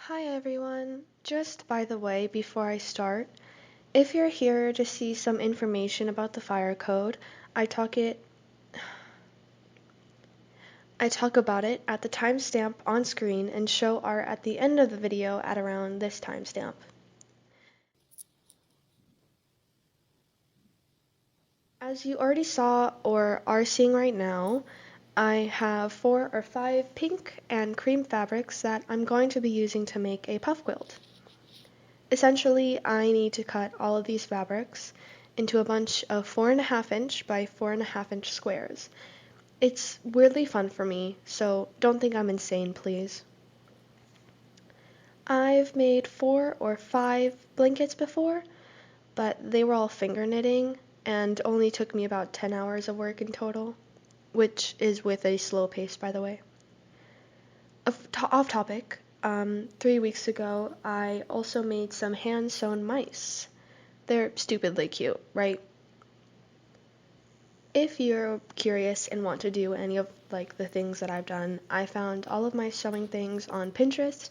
Hi everyone. Just by the way, before I start, if you're here to see some information about the fire code, I talk about it at the timestamp on screen and show are at the end of the video at around this timestamp. As you already saw or are seeing right now, I have 4 or 5 pink and cream fabrics that I'm going to be using to make a puff quilt. Essentially, I need to cut all of these fabrics into a bunch of 4.5 inch by 4.5 inch squares. It's weirdly fun for me, so don't think I'm insane, please. I've made 4 or 5 blankets before, but they were all finger knitting and only took me about 10 hours of work in total, which is with a slow pace, by the way. Off topic, 3 weeks ago, I also made some hand-sewn mice. They're stupidly cute, right? If you're curious and want to do any of the things that I've done, I found all of my sewing things on Pinterest,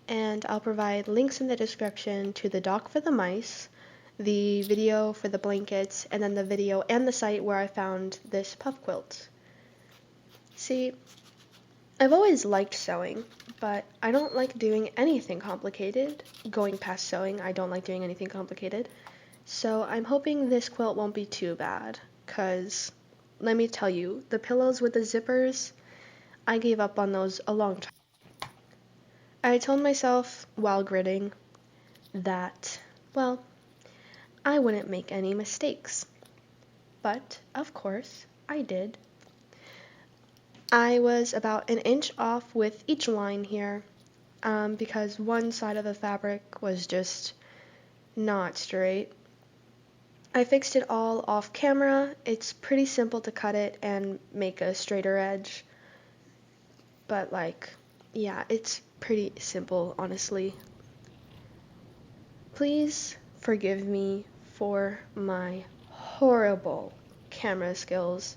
and I'll provide links in the description to the doc for the mice, the video for the blankets, and then the video and the site where I found this puff quilt. See, I've always liked sewing, but I don't like doing anything complicated. Going past sewing, I don't like doing anything complicated. So I'm hoping this quilt won't be too bad, 'cause let me tell you, the pillows with the zippers, I gave up on those a long time. I told myself while gridding that, well, I wouldn't make any mistakes. But, of course, I did. I was about an inch off with each line here, because one side of the fabric was just not straight. I fixed it all off camera. It's pretty simple to cut it and make a straighter edge. But yeah, it's pretty simple, honestly. Please forgive me for my horrible camera skills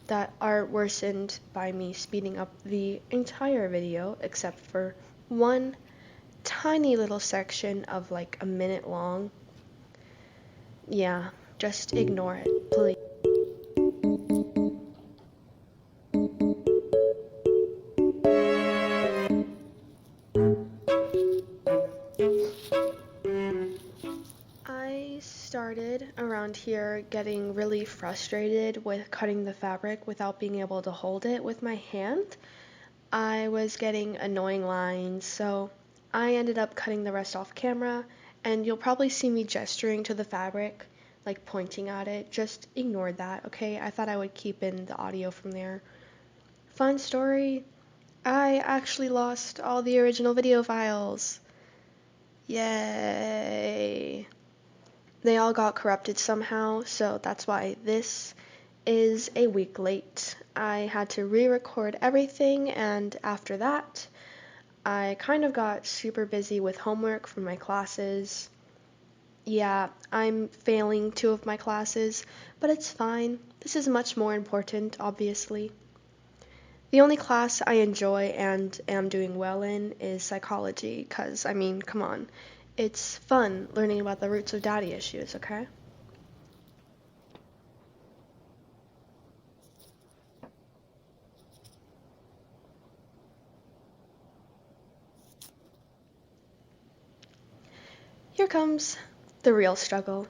that are worsened by me speeding up the entire video except for one tiny little section of a minute long. Yeah, just ignore it, please. I started around here getting really frustrated with cutting the fabric without being able to hold it with my hand. I was getting annoying lines, so I ended up cutting the rest off camera, and you'll probably see me gesturing to the fabric, pointing at it. Just ignore that, okay? I thought I would keep in the audio from there. Fun story, I actually lost all the original video files. Yay! They all got corrupted somehow, so that's why this is a week late. I had to re-record everything, and after that, I kind of got super busy with homework from my classes. Yeah, I'm failing 2 of my classes, but it's fine. This is much more important, obviously. The only class I enjoy and am doing well in is psychology, 'cause, I mean, come on. It's fun learning about the roots of daddy issues, okay? Here comes the real struggle.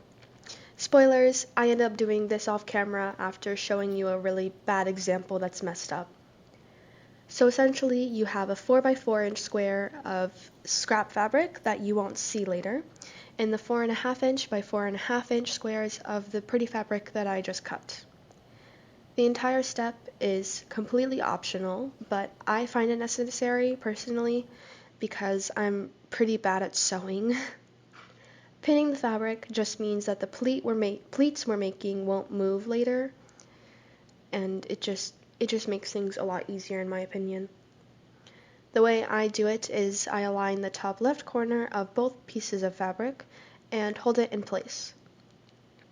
Spoilers, I ended up doing this off camera after showing you a really bad example that's messed up. So essentially, you have a 4x4 inch square of scrap fabric that you won't see later, and the 4.5 inch by 4.5 inch squares of the pretty fabric that I just cut. The entire step is completely optional, but I find it necessary personally because I'm pretty bad at sewing. Pinning the fabric just means that the pleats we're making won't move later, and it just makes things a lot easier in my opinion. The way I do it is I align the top left corner of both pieces of fabric and hold it in place.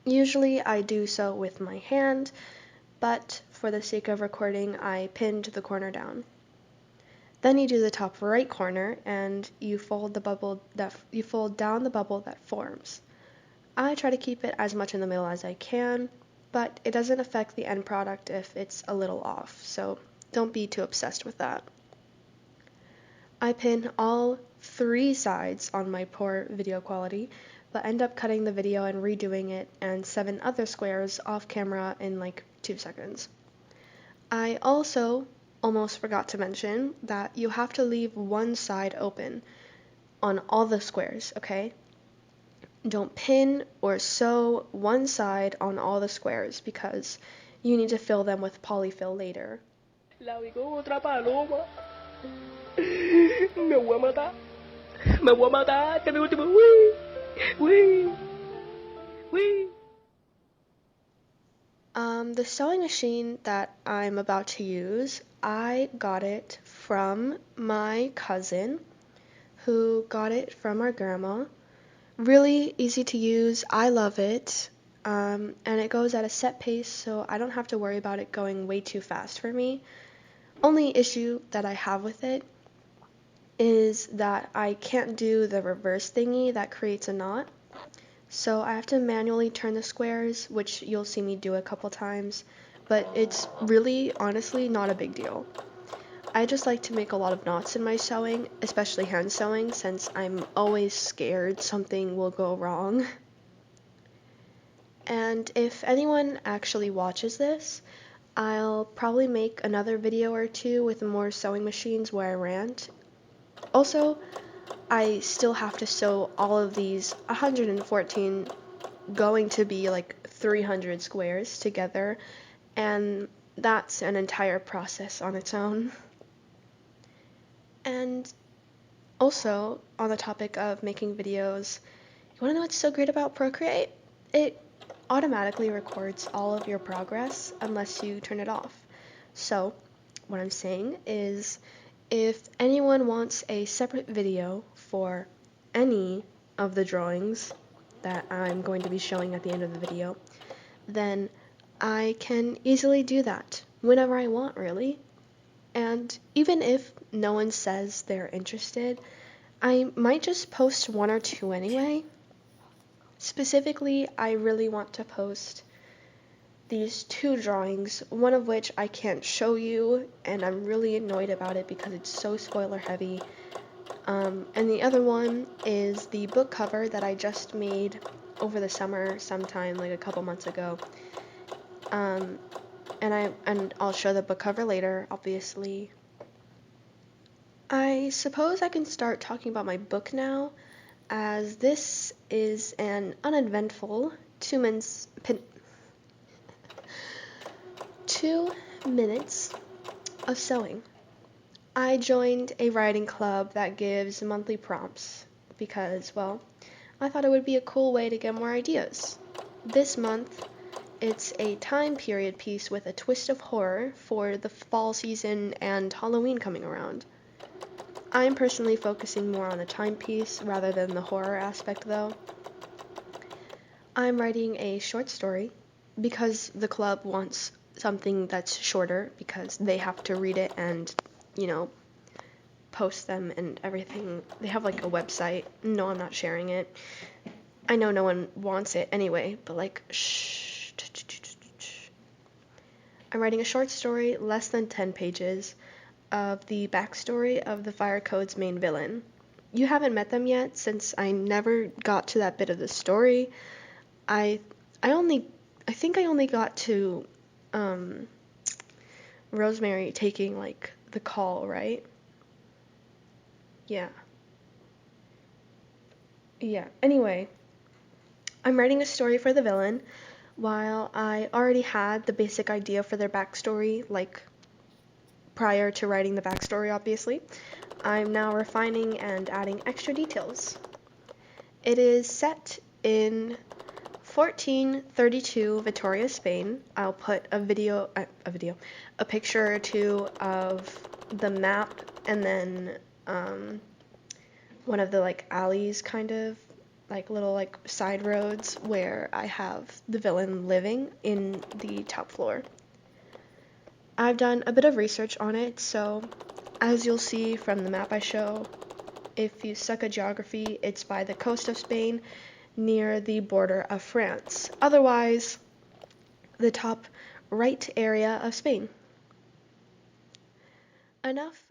Usually I do so with my hand, but for the sake of recording I pinned the corner down. Then you do the top right corner and you fold down the bubble that forms. I try to keep it as much in the middle as I can, but it doesn't affect the end product if it's a little off, so don't be too obsessed with that. I pin all 3 sides on my poor video quality, but end up cutting the video and redoing it and 7 other squares off camera in like 2 seconds. I also almost forgot to mention that you have to leave one side open on all the squares, okay? Don't pin or sew one side on all the squares because you need to fill them with polyfill later. La oigo otra paloma. Me voy a matar. Me voy a matar. Este es mi último. Wee. The sewing machine that I'm about to use, I got it from my cousin who got it from our grandma. Really easy to use. I love it. And it goes at a set pace, so I don't have to worry about it going way too fast for me. Only issue that I have with it is that I can't do the reverse thingy that creates a knot. So I have to manually turn the squares, which you'll see me do a couple times, but it's really, honestly, not a big deal. I just like to make a lot of knots in my sewing, especially hand sewing, since I'm always scared something will go wrong. And if anyone actually watches this, I'll probably make another video or 2 with more sewing machines where I rant. Also, I still have to sew all of these 114, going to be like 300 squares together, and that's an entire process on its own. And also, on the topic of making videos, you want to know what's so great about Procreate? It automatically records all of your progress unless you turn it off. So, what I'm saying is, if anyone wants a separate video for any of the drawings that I'm going to be showing at the end of the video, then I can easily do that whenever I want, really. And even if no one says they're interested, I might just post 1 or 2 anyway. Specifically, I really want to post these 2 drawings, one of which I can't show you, and I'm really annoyed about it because it's so spoiler heavy. And the other one is the book cover that I just made over the summer sometime, like a couple months ago. And I'll show the book cover later, obviously. I suppose I can start talking about my book now, as this is an uneventful 2 minutes of sewing. I joined a writing club that gives monthly prompts because, well, I thought it would be a cool way to get more ideas. This month, it's a time period piece with a twist of horror for the fall season and Halloween coming around. I'm personally focusing more on the time piece rather than the horror aspect, though. I'm writing a short story because the club wants something that's shorter because they have to read it and, post them and everything. They have like a website. No, I'm not sharing it. I know no one wants it anyway, but shh. I'm writing a short story, less than 10 pages, of the backstory of the Fire Code's main villain. You haven't met them yet, since I never got to that bit of the story. I think I only got to Rosemary taking the call, right? Yeah. Anyway, I'm writing a story for the villain, while I already had the basic idea for their backstory, prior to writing the backstory, obviously. I'm now refining and adding extra details. It is set in 1432 Victoria, Spain. I'll put a picture or 2 of the map, and then one of the alleys, kind of little side roads where I have the villain living in the top floor. I've done a bit of research on it, so As you'll see from the map I show, if you suck at geography, it's by the coast of Spain near the border of France. Otherwise, the top right area of Spain. Enough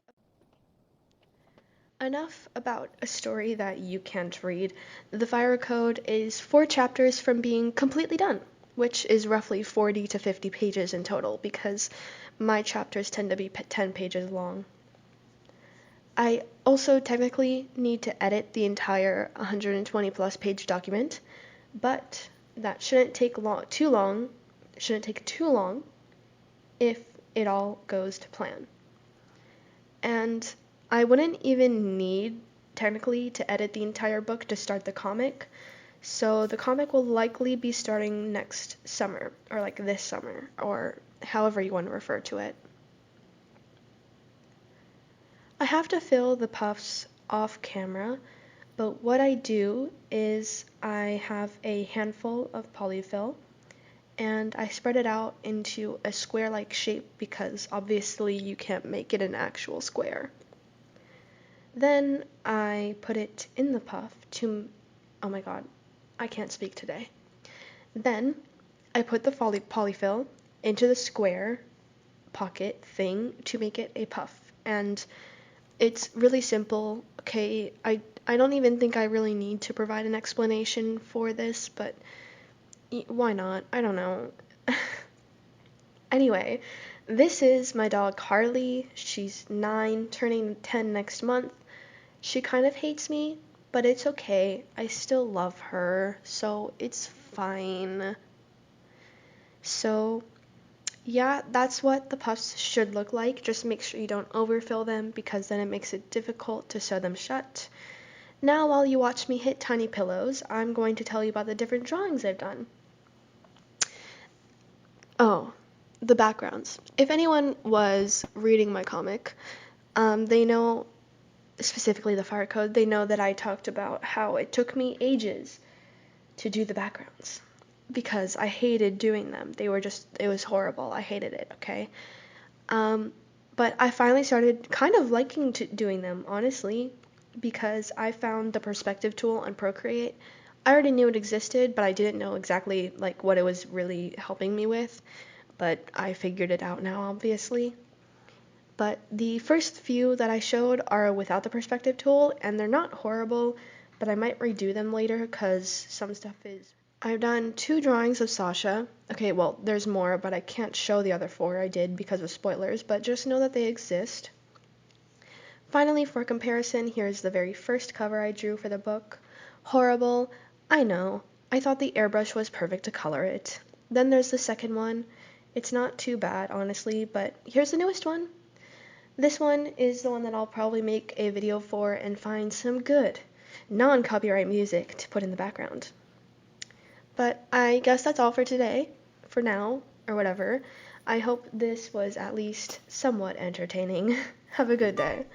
about a story that you can't read. The Fire Code is 4 chapters from being completely done, which is roughly 40 to 50 pages in total because my chapters tend to be 10 pages long. I also technically need to edit the entire 120 plus page document, but that shouldn't take too long if it all goes to plan. And I wouldn't even need technically to edit the entire book to start the comic, so the comic will likely be starting next summer, or like this summer, or however you want to refer to it. I have to fill the puffs off camera, but what I do is I have a handful of polyfill and I spread it out into a square-like shape because obviously you can't make it an actual square. Then I put it in the puff oh my god, I can't speak today. Then I put the polyfill into the square pocket thing to make it a puff. And it's really simple. Okay, I don't even think I really need to provide an explanation for this, but why not? I don't know. Anyway, this is my dog Harley. She's 9, turning 10 next month. She kind of hates me, but it's okay. I still love her, so it's fine. So, yeah, that's what the puffs should look like. Just make sure you don't overfill them because then it makes it difficult to sew them shut. Now, while you watch me hit tiny pillows, I'm going to tell you about the different drawings I've done. Oh, the backgrounds. If anyone was reading my comic, they know, specifically the Fire Code, they know that I talked about how it took me ages to do the backgrounds because I hated doing them. It was horrible. I hated it, okay? But I finally started kind of liking doing them, honestly, because I found the perspective tool on Procreate. I already knew it existed, but I didn't know exactly like what it was really helping me with, but I figured it out now, obviously. But the first few that I showed are without the perspective tool, and they're not horrible, but I might redo them later because some stuff is... I've done 2 drawings of Sasha. Okay, well, there's more, but I can't show the other 4 I did because of spoilers, but just know that they exist. Finally, for comparison, here's the very first cover I drew for the book. Horrible, I know. I thought the airbrush was perfect to color it. Then there's the second one. It's not too bad, honestly, but here's the newest one. This one is the one that I'll probably make a video for and find some good, non-copyright music to put in the background. But I guess that's all for today, for now, or whatever. I hope this was at least somewhat entertaining. Have a good day.